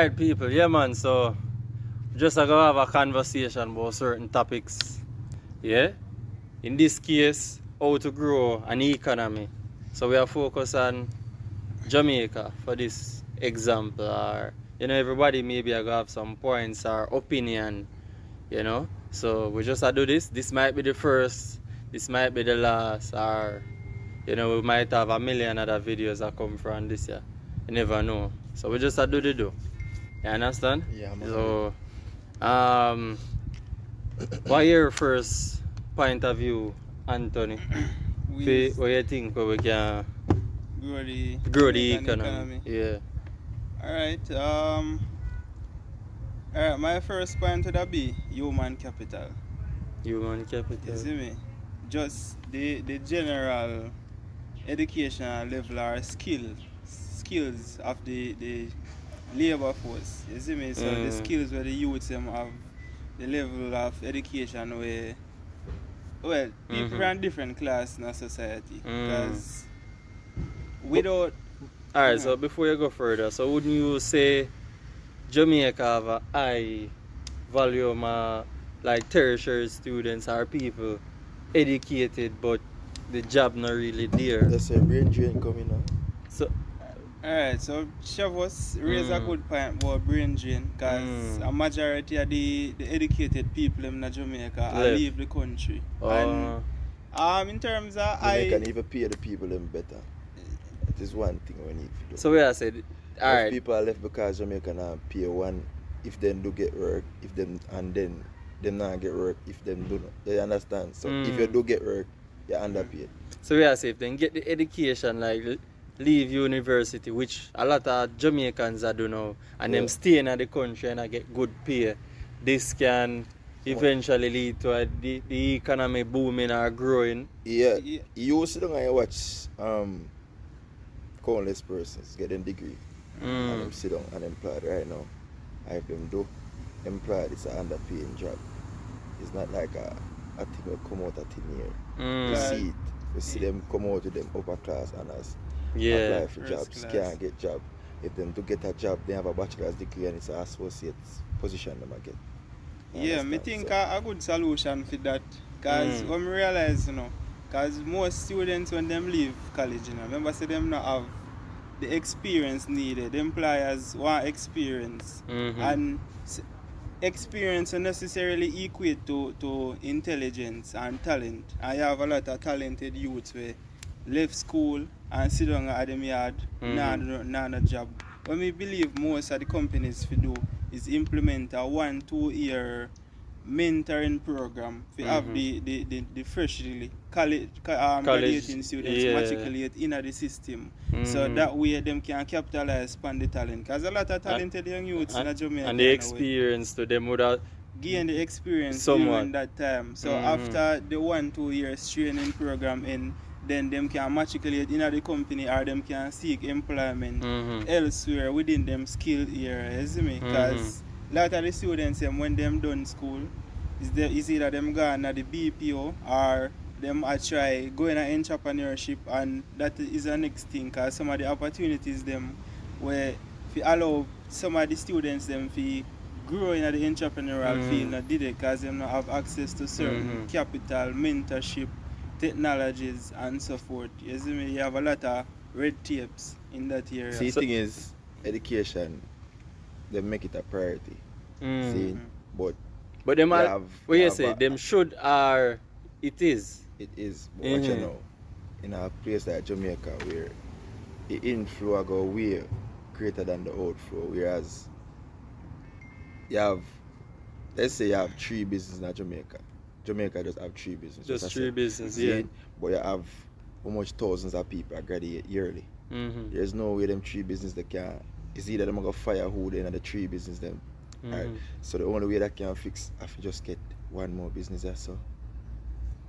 Alright, people, yeah, man. So, just gonna have a conversation about certain topics. Yeah. In this case, how to grow an economy. So we are focused on Jamaica for this example. Or everybody maybe I gonna have some points or opinion. So we just do this. This might be the first. This might be the last. Or we might have a million other videos that come from this year. You never know. So we just do the do. You understand? Yeah, man. So, what your first point of view, Anthony? What you think we can grow the economy? Yeah. Alright, my first point would be human capital. Human You capital. see me? Just the general educational level or skills of the labor force. You see me? So the skills where the youths them have the level of education where people from different class in a society. Because without Alright, so before you go further, so wouldn't you say Jamaica have a high volume of like tertiary students or people educated but the job not really there? That's a brain drain coming now. So Alright, so Chavos raise a good point about brain drain because a majority of the educated people in Jamaica leave the country. And in terms of Jamaica can even pay the people them better. That is one thing we need to do. So I said, alright. People are left because Jamaica now pay one if them do get work, if them and then them not get work if them do not. You understand? So if you do get work, you're underpaid. So I say if they get the education like leave university, which a lot of Jamaicans are do now, and them stay in the country and I get good pay, this can eventually lead to the economy booming or growing. Yeah. You sit down and you watch countless persons get a degree and them sit down unemployed right now. If them do employed, it's an underpaying job. It's not like a thing will come out of thin air. You see it. You see them come out with them upper class honors. Apply for jobs, can't get job. If them do get a job, they have a bachelor's degree and it's an associate's position them again. Yeah, me think a good solution for that. Because when we realize, because most students when them leave college, remember say them not have the experience needed. The employers want experience. And experience don't necessarily equate to intelligence and talent. I have a lot of talented youths where left school and sit down at them yard, no job. What me believe most of the companies to do is implement a 1-2 year mentoring program to have the freshly graduating students matriculate in the system. So that way them can capitalize on the talent. Because a lot of talented young youths in Jamaica. And the experience to them would have gain the experience during that time. So after the 1-2 years training program in, then them can matriculate in the company or them can seek employment elsewhere within them skill area. You see me? Because a lot of the students when them done school is either them gone at the BPO or them try going into entrepreneurship, and that is the next thing because some of the opportunities them where if you allow some of the students them to grow in the entrepreneurial field not did it because them not have access to certain capital, mentorship, technologies and so forth. You see me? You have a lot of red tapes in that area. See, the thing is, education, they make it a priority. See, but them what you say, them should or it is. It is. But watch you know, in a place like Jamaica where the inflow go way greater than the outflow, whereas you have, let's say you have 3 businesses in Jamaica. Jamaica just have 3 businesses. Just 3 businesses, yeah. But you have how much thousands of people that graduate yearly. There's no way them 3 businesses that can. It's either them gonna fire who they in the 3 business them. Right? So the only way that can fix, I have just get one more business there. So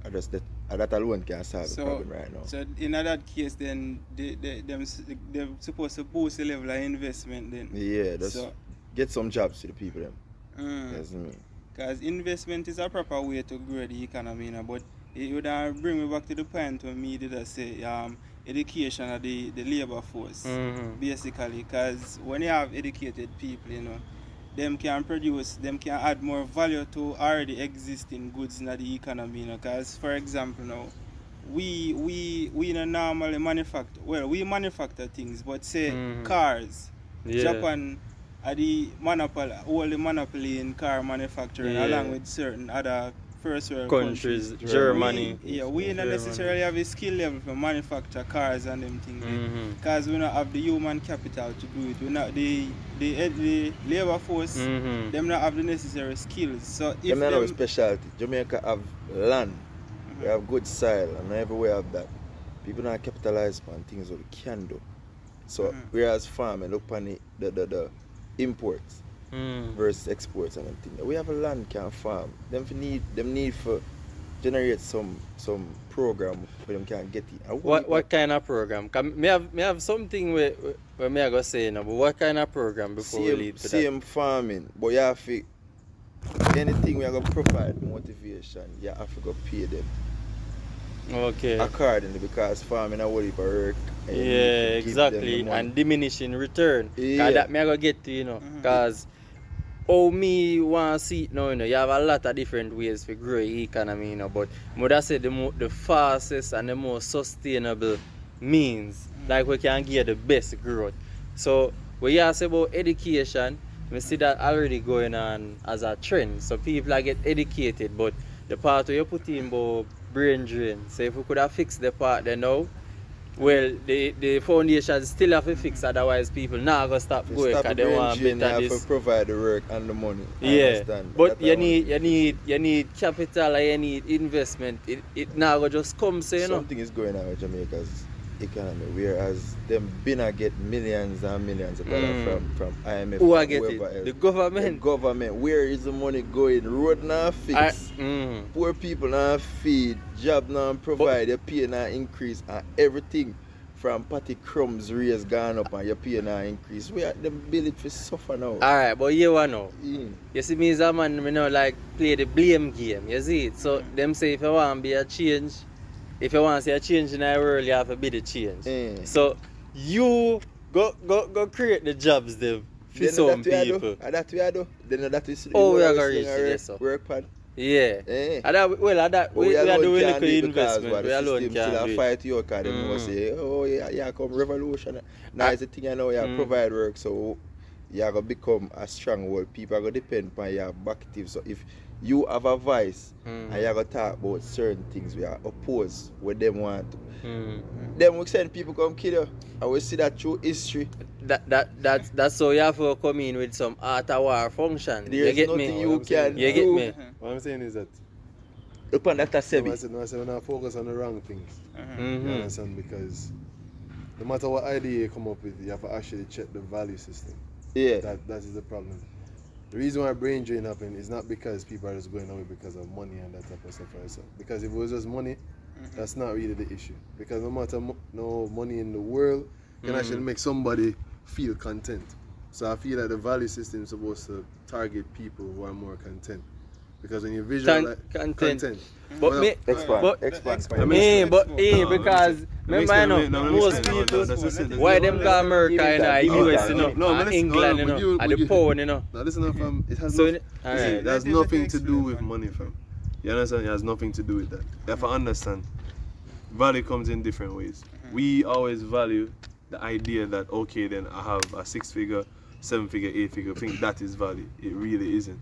I just that alone can solve the problem right now. So in that case, then they're supposed to boost the level of investment then. Yeah, just get some jobs to the people them. That's me. Because investment is a proper way to grow the economy, but it would bring me back to the point when me did I say education of the labor force, basically, because when you have educated people, you know, them can produce, them can add more value to already existing goods in the economy, you know, because, for example, now, we don't normally manufacture, well, we manufacture things, but say cars, Japan are the monopoly, all the monopoly in car manufacturing, along with certain other first world countries. Germany. We don't necessarily have a skill level for manufacture cars and them things, because we don't have the human capital to do it. We not the labor force, them not have the necessary skills. So if them have a specialty. Jamaica have land, we have good soil, and everywhere have that. People not capitalize on things that we can do. So whereas farming look on the imports versus exports and everything. We have a land can farm. Them need for generate some program where them can get it. What kind of program? Me have something where me I go say now, but what kind of program before we lead to that? Same farming, but you have to anything we are gonna provide motivation, you have to go pay them. Okay. Accordingly, because farming a whole heap of work. Yeah, exactly. And diminishing return. Cause that me I go get to, you know. Cause me want to see it now, you know, you have a lot of different ways to grow your economy, you know, but I say the fastest and the most sustainable means, like we can get the best growth. So when you say about education, we see that already going on as a trend. So people are get educated, but the part where you put in about brain drain. So if we could have fixed the part there now, well, the foundation still have to fix, otherwise people now gonna stop going because they want better this. To provide the work and the money. But you need capital and you need investment. It now go just come, so you know. Something is going on with Jamaica's economy, whereas them been get millions and millions of dollars from IMF. Who are getting? The government. The government. Where is the money going? Road now fix. Poor people now feed. Job now provide. Your pay now increase and everything from patty crumbs raise gone up and your pay now increase. We are them build it for suffer now. Alright, but you know. You see me as a man, me know like play the blame game. You see it? So them say if you want to be a change. If you want to see a change in our world, you have to be the change. So you go create the jobs them for some people. That we are do. Then that is we are going to reach this. Work pan. Yeah. We are doing a investment. We alone can do it. Fight you because they will say, oh yeah, come revolution. Now it's the thing you know, you provide work, so you are going to become a strong world. People are going to depend on your active. So if you have a voice and you have to talk about certain things we are opposed what them want. Then we send people come kill you. And we see that through history. That's so you have to come in with some art of war function. There is nothing you can do. You get me? What I'm saying is that upon that Sebi. I said we're not focus on the wrong things. You understand? Because no matter what idea you come up with, you have to actually check the value system. Yeah. That is the problem. The reason why brain drain happen is not because people are just going away because of money and that type of stuff. Because if it was just money, that's not really the issue. Because no matter no money in the world can actually make somebody feel content. So I feel like the value system is supposed to target people who are more content. Because when you visualize content. But expand. Because remember, I know most people, why them go America and US, you know, and England, you know, and the pound, you know. Now listen, fam, it has nothing to do with money, fam. You understand? It has nothing to do with that. You have to understand. Value comes in different ways. We always value the idea that, okay, then I have a 6-figure, 7-figure, 8-figure thing. That is value. It really isn't.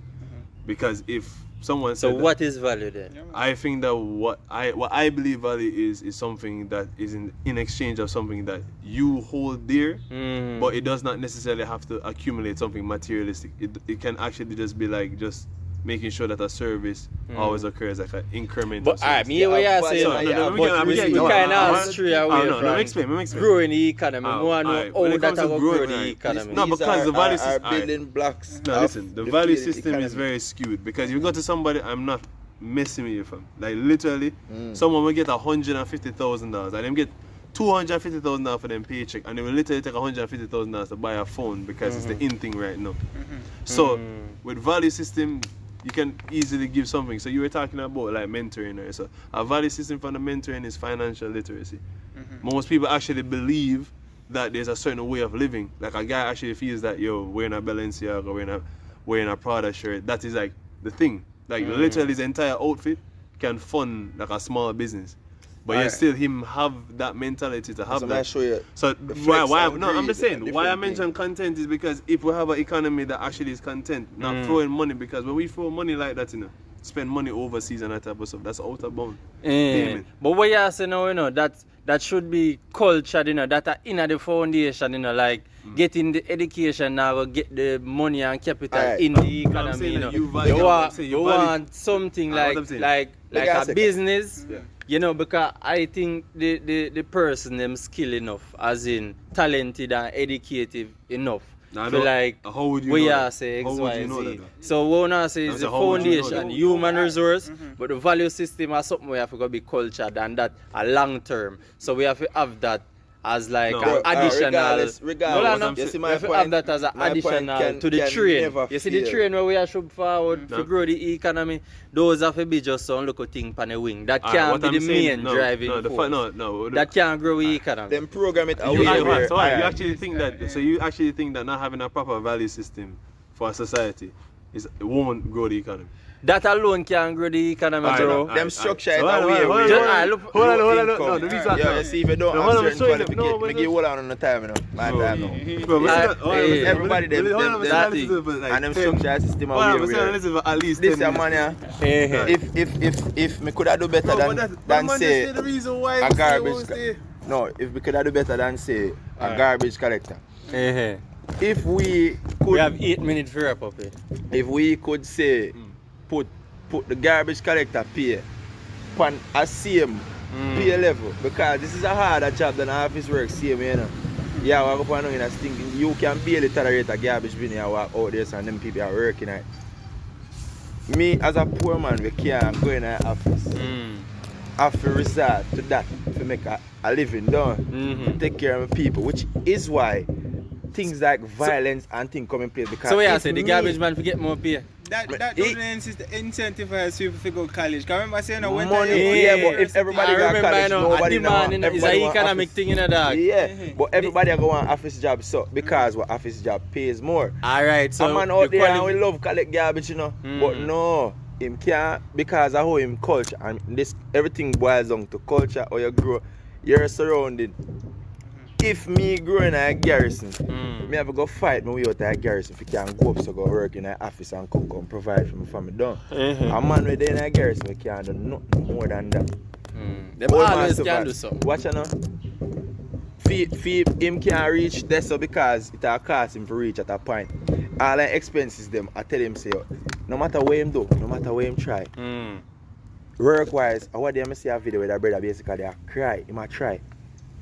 Because if someone said, so what is value then? I think that what I believe value is something that is in exchange of something that you hold dear, but it does not necessarily have to accumulate something materialistic. It can actually just be like just making sure that a service always occurs like an increment. But alright, me what you saying, we kind of stray away from growing the economy. We want to know how that will grow the economy. No, because the value system are building blocks. No, listen, the value system is very skewed because you go to somebody, I'm not messing with you, fam. Like literally, someone will get $150,000 and them get $250,000 for them paycheck, and they will literally take $150,000 to buy a phone because it's the in thing right now. So with value system, you can easily give something. So you were talking about like mentoring, right? So a value system for the mentoring is financial literacy. Most people actually believe that there's a certain way of living. Like a guy actually feels that, yo, wearing a Balenciaga, wearing a Prada shirt, that is like the thing. Like literally his entire outfit can fund like a small business. But yet still him have that mentality to have So that. show you So the why flex and no, I'm greed just and saying, why I different mention thing. content is because if we have an economy that actually is content, not throwing money, because when we throw money like that, spend money overseas and that type of stuff, that's out of bound. Payment. But what you say now, that should be cultured, that are in the foundation, like getting the education now, get the money and capital Alright. in the I'm economy. saying that you You want something What I'm saying. like Make a a second. business, Yeah. because I think the person them skill enough, as in talented and educated enough. Nah, I For don't- like how would you we know are that? say How X, would Y, you know Z. that, though? So what I say I'm is saying, the how would you know foundation, that? human resource, but the value system is something we have to be cultured and that a long term. So we have to have that as like No, an but, additional. regardless, Hold on, you see we my have to point? have that as an My point additional can- to the can train. never You see the fail. train where we are should forward No. to grow the economy. Those have to be just some little thing on the wing. That Alright, can't what be I'm the saying- main no, driving no, the force. no. That can't grow the economy. Them program it You, away you where actually think that? So you actually think that not having a proper value system for a society it won't grow the economy? That alone can grow the economy, Alright, bro. alright. them structure So it hold on, away hold on, where Just- alright, look- hold on, income. no, the reason- Yeah, you see if you don't No, have hold on, certain I'm showing you- qualification, no, but make you hold on the time, My time now. Bro, Hey, everybody them and them structure system Hold on, away we're saying where listen for at least this 10 a man minutes. yeah. If me could have do better than say the reason why a garbage no, if we could have do better than say a garbage collector. If we could We have 8 minutes for wrap up. if we could say put the garbage collector pay on a same pay level, because this is a harder job than office work same, Yeah, walk up and down in a stinking, you can barely tolerate a garbage bin and walk out there and them people are working at. Me as a poor man, we can't go in an office. Have to resort to that to make a living done. Take care of my people, which is why things like violence and things come in place. Because So we are if saying the me- garbage man forget more pay. That It- doesn't incentivize people to go to college. Because remember saying I went Money, to yeah, but if everybody I got remember, college, a nobody demand know, is everybody an want economic office. thing, dog. Yeah, but everybody go on office job so because what office job pays more. Alright, so a man out there and we love collect garbage, but no, him can't because of how him culture and this everything boils down to culture or you grow, you're surrounded. If me grow in a garrison, me have to go fight my way out of a garrison if you can go up so go work in an office and come provide for my family done. A man within a garrison we can't do nothing more than that. Them Old man always survive. can do something. Watch out now. Him can't reach there so because it will cost him to reach at a point. All the expenses them, I tell him say, no matter what him do, no matter what him try, work wise, I want them to see a video where that brother basically I cry, he might try.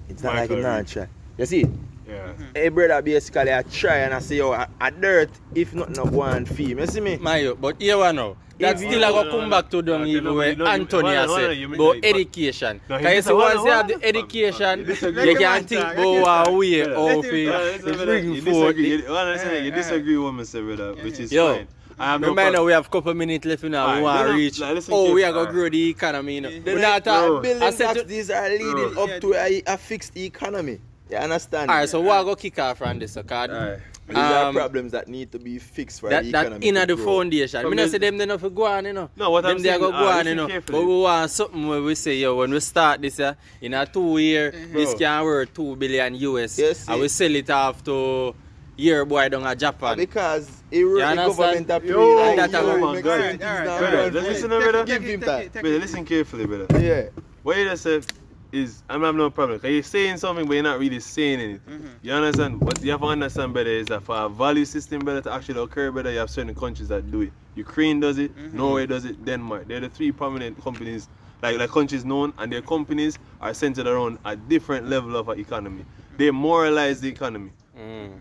It's not like him not try. You see? Yeah. Hey brother basically I try and I say, yo, I dirt if nothing no go and feel. You see me? Mayo, but here one now. That If still you- a go come back to them even when Anthony has said about but- education. No, he Because you see once you have the hold on. education, Disagree. you can think about a way Yeah. how You to bring forth. you disagree with me, sir, brother, which is Yo, fine. I have no remember now problem. we have a couple minutes left now. We Alright, want to no, reach. like, listen Oh, we carefully. are going to grow the economy. We're not talking. Building I said blocks, to- these are leading Bro. up to a fixed economy. You understand? Alright, so we are going to kick off from this, okay? Alright. These are Um, problems that need to be fixed for That the that economy. in to the grow. foundation. From I don't the- say them they not for go on, No, what them I'm they saying, go go on, listen carefully. But we want something where we say, yo, when we start this in a 2 year, this Bro. can worth $2 billion US. Yes, and we sell it off to year boy down at Japan. Because You the understand? government are Yo, playing that like, a- yo, oh my make God. certain things Alright, now alright. done Let's for listen it. to me, brother. Give him that. Brother, listen carefully, brother. Yeah. What you just said is, I'm having no problem. Because you're saying something, but you're not really saying anything. You understand? What you have to understand better is that for a value system better to actually occur better, you have certain countries that do it. Ukraine does it, Norway does it, Denmark. They're the three prominent companies, like countries known, and their companies are centered around a different level of an economy. They moralize the economy.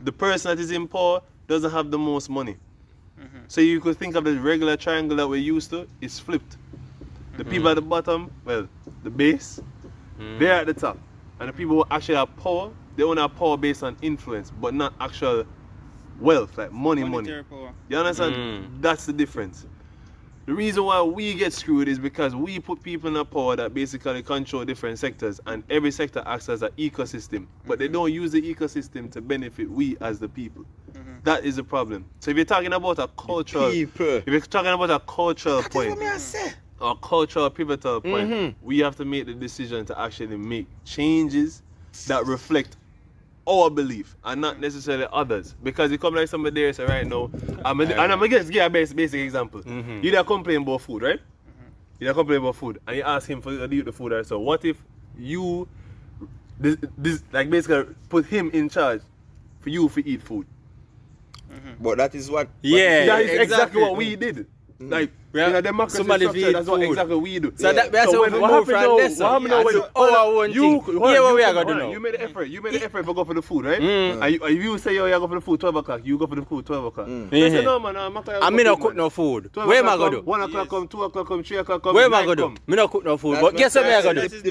The person that is in power doesn't have the most money. So you could think of the regular triangle that we're used to, it's flipped. The people at the bottom, well, the base, they're at the top. And the people who actually have power, they only have power based on influence, but not actual wealth, like money. Monetary power. You understand? That's the difference. The reason why we get screwed is because we put people in a power that basically control different sectors, and every sector acts as an ecosystem, but they don't use the ecosystem to benefit we as the people. That is the problem. So if you're talking about a cultural, point, or cultural pivotal point, we have to make the decision to actually make changes that reflect our belief and not necessarily others. Because you come like somebody there say right now, I'm gonna give a basic example. You don't complain about food, right? You don't complain about food, and you ask him to eat the food. Right? So what if you like basically put him in charge for you to eat food? But that is what. That is exactly what we did. Like, in a democracy structure, that's what exactly we do. So what happened now? What happened now? You made the effort. You made the effort to go for the food, right? And you say you go for the food 12 o'clock. You go for the food 12 o'clock. They say no man, I'm not cook no food. Where am I going to do? 1 o'clock come, 2 o'clock come, 3 o'clock come. Where am I going to do? Me not cook no food. But guess what me I going to do?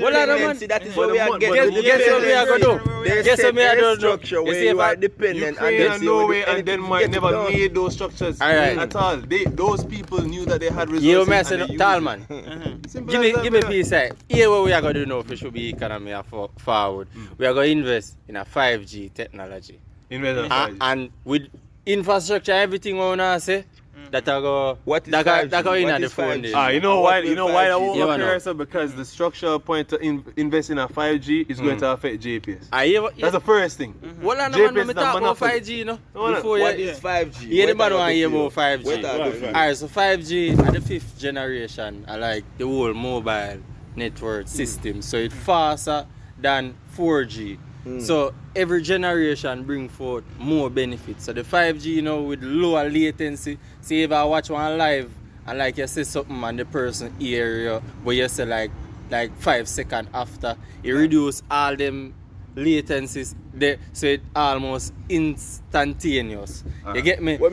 That is what we are getting. Guess what me I going to do? Guess what me I going to do? Structure where you are dependent and Norway and Denmark never made those structures at all. Those people knew that they had resources. You messing tall man. Give me a piece. Here what we are going to do now for should be economy forward. We are going to invest in a 5G technology. Invest in 5G. And with infrastructure, everything we want to say, that I go. What is that 5G? go in What at the is phone. 5G? You know why? You know why that won't Yeah, appear, sir? Because the structural point to invest in a 5G is going to affect JPS. That's the first thing. Well, I know man, talk about 5G, you know. What is 5G? Yeah, the man want to hear about What 5G. are the Alright, so 5G are the 5th generation. I like the whole mobile network system. So it's faster than 4G. So every generation bring forth more benefits. So the 5G, you know, with lower latency. See if I watch one live and like you say something and the person hear you, but you say like 5 seconds after, it reduce all them latencies there, so it almost instantaneous. You get me? So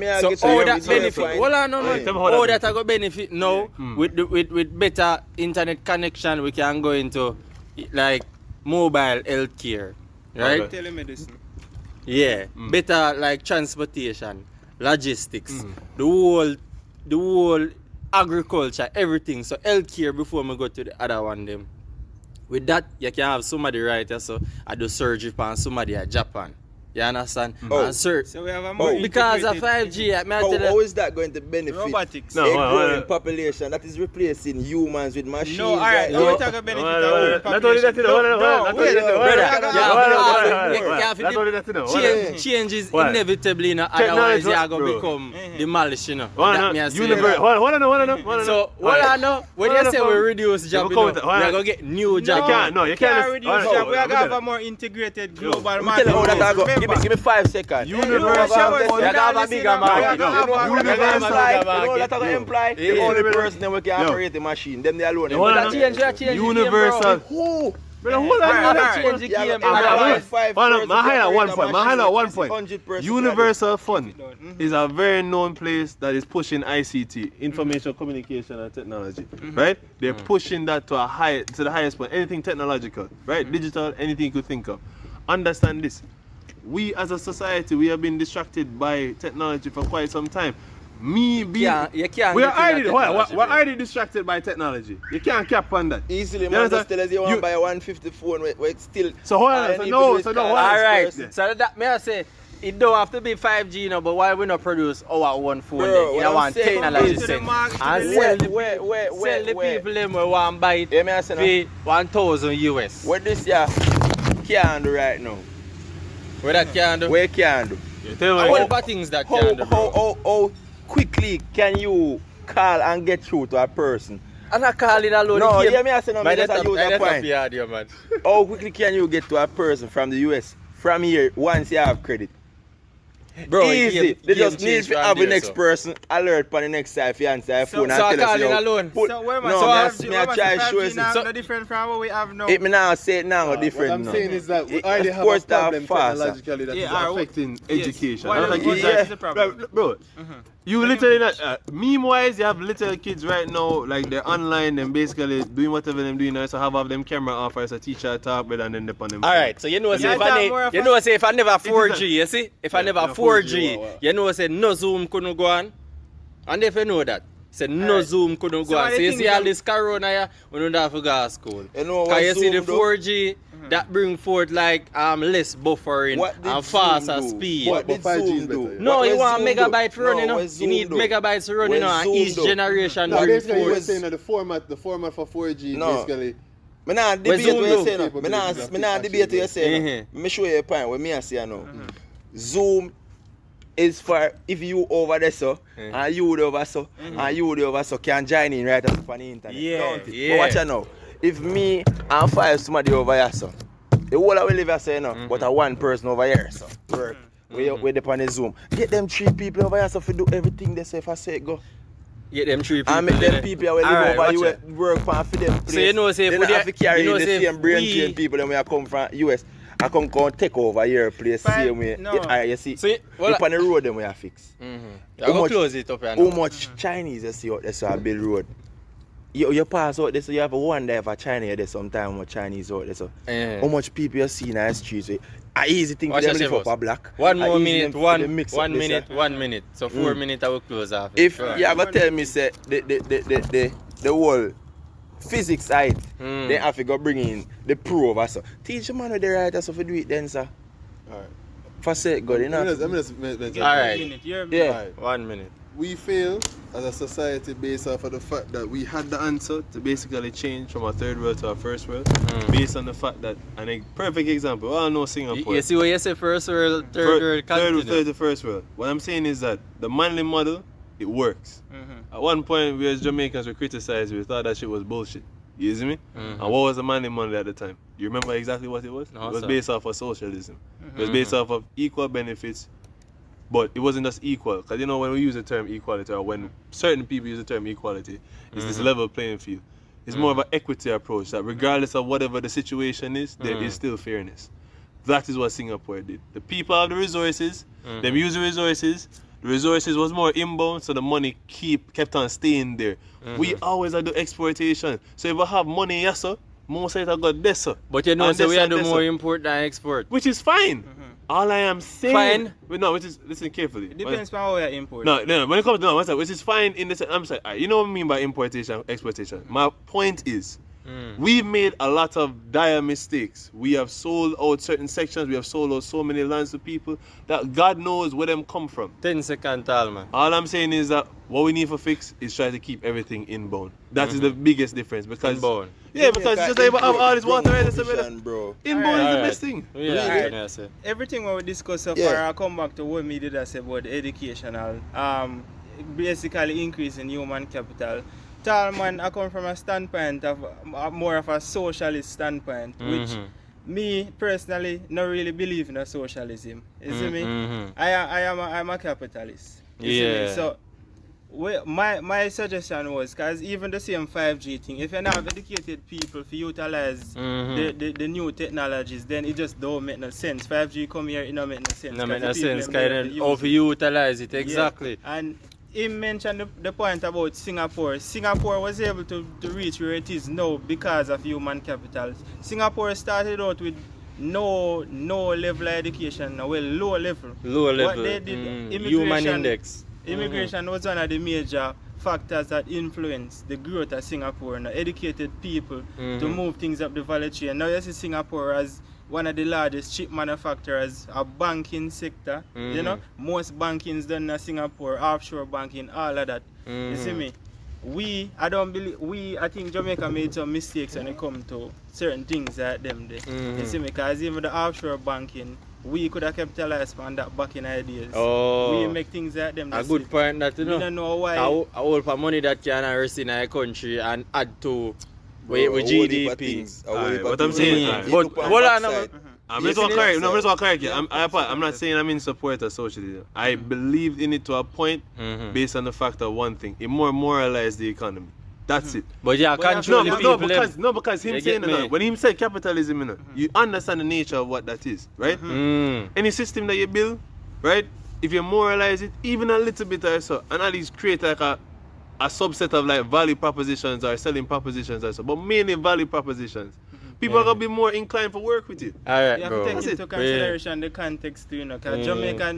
all that benefit. Hold on, no. All that I got benefit now with better internet connection, we can go into like mobile healthcare. Right? Telemedicine. Yeah. Better like transportation, logistics, the whole agriculture, everything. So healthcare before we go to the other one them. With that, you can have somebody right here, so I do surgery on somebody at Japan. You understand? So we have a more because of 5G, how is that going to benefit robotics? a growing population that is replacing humans with machines? No, alright, no. Talk about benefit of not only that, change is inevitably in otherwise you are going to become demolished, you know. So, when you say we reduce job, we are going to get new jobs. You can't reduce job, we are going to have a more integrated global market. Give me 5 seconds. Universal imply the only person that we can operate the machine. Them they alone. Universal. Who? One point. Universal Fund is a very known place that is pushing ICT, information communication and technology. Right? They're pushing that to the highest point. Anything technological, right? Digital, anything you could think of. Understand this. We as a society, we have been distracted by technology for quite some time. We are already distracted by technology. You can't cap on that. Easily, man, just tell us you want to buy a 150 phone where still. So hold on, Alright, so that may I say, it don't have to be 5G, you know, but why we not produce our one phone then, in our technology sense? And sell the people them who want to buy it for 1,000 US. What this can do right now? What that can do? Where can do? What things that can do? How quickly can you call and get through to a person? I'm not calling alone. No, hear me I say no, me just use a point. Man. How quickly can you get to a person from the US from here once you have credit? Bro, easy. They just need to have the next person alert for the next side for answer a phone and tell us calling alone. So where I try to show you. No different from what we have now. It me now say it now different. What I'm saying is that we already have a problem technologically that is affecting education. That's the problem. Bro, you literally not, meme-wise, you have little kids right now, like they're online and basically doing whatever they're doing now, so have them camera off as a teacher talk better than them on them. Alright, so you know say if I never 4G, you see? If I never 4G, you know say no Zoom couldn't go on. And if you know that, Said no Alright. Zoom couldn't So go what on. the So you thing see is all that- this corona here, we don't have to go to school. You know what Cause you see the Zoom do? 4G, that bring forth like less buffering What did and Zoom faster do? speed. What did 5G Zoom is do? better, yeah. No, What you was want Zoom do? megabyte to run, you No, know. what You Zoom need do? megabytes to run, What you know, and Zoom each do? generation No, bring basically you're forth. saying that the format for 4G No. basically. Me nah Where debate Zoom what you do? say no. People Me nah believe me nah that debate what you actually say no. Mhm. Me show you a point what me I say now. Zoom is for if you over there so and you over so and you over so can join in right up on the internet. Yeah, Don't it? yeah. But watch out now. If me and five somebody over here so, the whole of we live here say no, but a one person over here so work. We dep on the Zoom. Get them 3 people over here so for do everything they say if I say it go. Get them 3 people. And make them innit? people who live Alright, over watch US work for them place. So you know say they for not the- have to carry you know the say same brain we- train people than when I come from US. I come take over your place Fine, same way. no. You see, So you- well, up on the road them we are fix. I How go much- close it up here How now. much Chinese you see out there so I build road? You pass out there so you have a wonder if a Chinese there sometime with Chinese out there so. How much people you see in the streets? A easy thing for Watch them yourself, live up boss. a black. One A more easy minute, them for them one mix up this, minute, 1 minute. So 4 minutes I will close off. it. If Right. you ever tell me say the whole physics side, then have to go bring in the proof or so. Teach the man with the right so for do it then sir. Alright. For say it good enough. Alright. Yeah. Alright. 1 minute. We fail as a society based off of the fact that we had the answer to basically change from a third world to a first world, based on the fact that, and a perfect example, we all know Singapore. You see what you say, first world, third world, continue. third to first world. What I'm saying is that the manly model, it works. At one point, we as Jamaicans were criticized, we thought that shit was bullshit. You see me? And what was the manly model at the time? You remember exactly what it was? No, it was sir. based off of socialism. It was based off of equal benefits. But it wasn't just equal, because you know when we use the term equality, or when certain people use the term equality, it's this level playing field. It's more of an equity approach, that regardless of whatever the situation is, there is still fairness. That is what Singapore did. The people have the resources, them use the resources was more inbound, so the money kept on staying there. We always do exploitation. So if we have money, yes sir, most of it I got this sir. But you know, And so this we are and doing this, more sir. import than export. Which is fine. All I am saying. Fine? Wait, no, which is, listen carefully. It depends on how you import. No, when it comes to one second, which is fine in this. I'm sorry, you know what I mean by importation, exploitation. My point is, we've made a lot of dire mistakes. We have sold out certain sections. We have sold out so many lands to people that God knows where them come from. 10 second tall, man. All I'm saying is that what we need to fix is try to keep everything inbound. That is the biggest difference because Inbound. yeah, because just like we have all this water right there, bro. inbound is the Alright. best thing. Yeah, Really? yeah, sir. Everything what we discuss so Yeah. far, I come back to what me did I say about the educational, basically increasing human capital. Talman, I come from a standpoint of more of a socialist standpoint, which me personally not really believe in a socialism. You see me? I'm a capitalist. You see me? Yeah. So my suggestion was, because even the same 5G thing, if you not have educated people to utilize the new technologies, then it just don't make no sense. 5G come here, it don't make no sense. No 'cause make the no people sense, them because don't then use how it. to utilize it, Yeah. exactly. And he mentioned the point about Singapore. Singapore was able to reach where it is now because of human capital. Singapore started out with no level of education, well, low level. Low level. What they did, Human index. Immigration was one of the major factors that influenced the growth of Singapore. Now, educated people to move things up the value chain. Now you see Singapore as one of the largest chip manufacturers, a banking sector. You know, most banking is done in Singapore, offshore banking, all of that. You see me? I think Jamaica made some mistakes when it comes to certain things that them there. You see me? Because even the offshore banking, we could have capitalized on that back in ideas. Oh. We make things that them. A that's good it. point that you We know. don't know why. A whole of money that can rest in a country and add to Bro, with a whole heap of GDP. things, a whole Alright, heap of what I'm things. saying You is- look but on hold on, backside. I'm Yes, just it correct. is. No, I'm just correct. I'm not saying I'm in support of socialism. I believed in it to a point based on the fact of one thing. It more moralized the economy. That's it. But yeah, But control the people. Because him You saying get me? that, when him said capitalism, you know, you understand the nature of what that is, right? Any system that you build, right? If you moralize it, even a little bit or so, and at least create like a subset of like value propositions or selling propositions or so, but mainly value propositions. People are gonna be more inclined for work with you. Alright, You have bro. to take That's into it. consideration the context too, you know. Because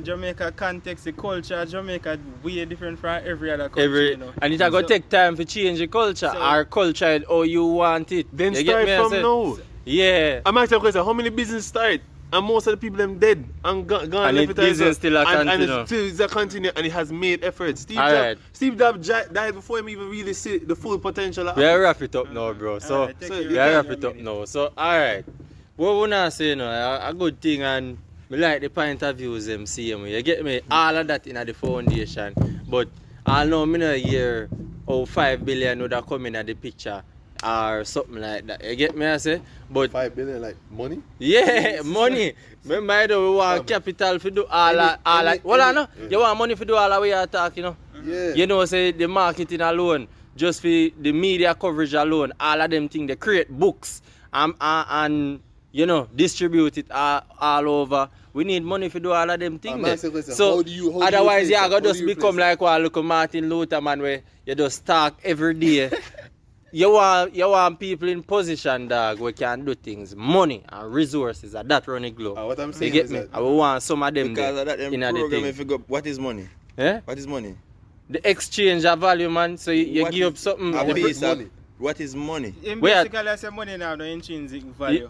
Jamaica context, the culture of Jamaica way different from every other country, you know. And it a go take time to change the culture. So- Our culture is how you want it. Then You start get me? I from say? now. Yeah. I'm asking a question, how many business start? And most of the people them dead and gone And left it it business still a and continue. it still is a continue and it has made efforts. Alright. Steve Jobs died before him even really see the full potential of We are wrap it up now, bro. So, Alright, take so your we are wrap time, it up minute. now. So, alright. What we not say, you know, a good thing, and me like the point of views them see me. You get me? All of that in the foundation. But I know me not hear how 5 billion would have come in at the picture or something like that. You get me? I say? But 5 billion like money. yeah, money. Remember, we want capital to do all that. Well, I know. You want money to do all that we are talking, you know? Yeah. You know, say the marketing alone, just for the media coverage alone, all of them things, they create books and you know, distribute it all over. We need money to do all of them things. man, say, listen, So how do you otherwise, place you that? are going How to do just you become place like one look Martin Luther man where you just talk every day. You want people in position, dog, where can do things. Money and resources are that running globe. What I'm You saying get is me? that I will want some of them Because there of that, them in the program, thing. if you go, what is money? Eh? What is money? The exchange of value, man. So you What give is- up something. a the- piece of- money. What is money? In We are- basically, I say money now, the intrinsic value.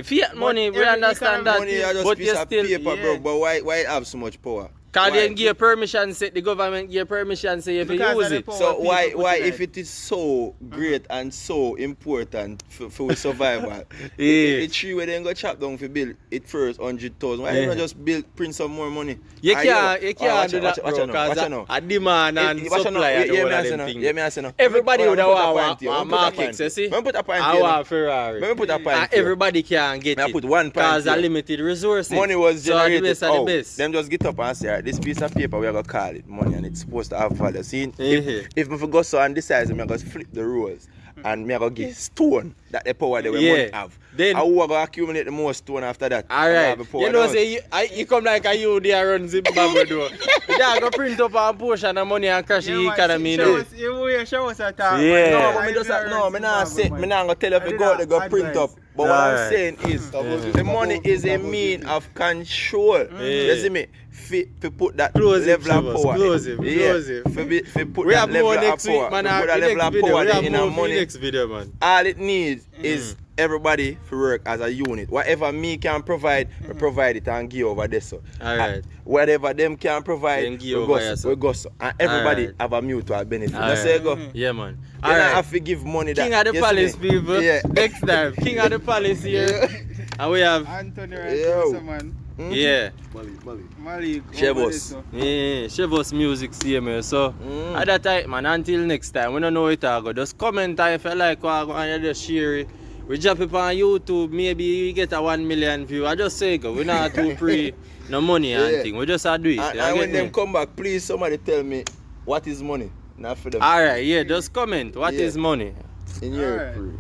Fiat money, we every understand that. Money are just But piece you of still, paper, yeah. bro. But why it have so much power? because Why? they give permission, say the government give permission, say if you Because use of the it. power. So people why put in if it. it is so great and so important for survival, Yeah. the tree where they go chop down for build it first 100,000. Why Yeah. you not just print some more money? You Ah, can't yo, do that, watch bro, it now, watch it because now. a demand and Watch it now. supply are the Yeah, whole me of answer them now. things. Yeah, me answer now. Everybody Let would me have put a want point here. Let me put a markets, point. you see? Let me put a point I here want now. Ferrari. Let me put a point And here. everybody can get May I it. put one point Because of here. limited resources. Money was So the generated best of the out. best. Them just get up and say, "Alright, this piece of paper we are gonna call it money and it's supposed to have value." See, Mhm. if me go so and decide, me gonna flip the rules and me gonna give stone that the power that we Yeah. money have. Then- and who are gonna accumulate the most stone after that? Alright, Have the power you know, down. say you come like a you there run Zimbabwe though. You go print up a portion of money and crash the Yeah, man, economy, you show know. show us a talk. Yeah. No, Yeah. but me just no, me not say, me not gonna tell you if I you did go not they go print advise. up. But what I'm Alright. saying is, the money is a mean of control. Yeah. You see me? Fi put that Close him, level of Shivers, power. close him, Yeah. close him. Fi put We that have more level of next week, power. man. Fi put The that level next of video, power we have in more our for the money. next video, man. All it needs is everybody to work as a unit. Whatever me can provide, we provide it and give over this. So. Alright. Whatever them can provide, Then we give go over here, so. so. We go so. And everybody Alright. have a mutual benefit. Alright. That's say go. Yeah, man. You don't Alright. have to give money that King of the you see Palace, me? people. Yeah. Next time. King of the Palace here. And we have, Anthony right Yo. there, man. yeah. Malik. Chevos. Yeah, Chevos Music CMA. So, at that time, man, until next time, we don't know it all go. Just comment and if you like what I go and you just share it. We drop it on YouTube, maybe we get a 1 million view. I just say go, we not too pre no money and Yeah. thing. We just do it. And, you and get when me? them come back, please somebody tell me what is money. Not for them. Alright, yeah, just comment. What Yeah. is money? In your Alright. crew.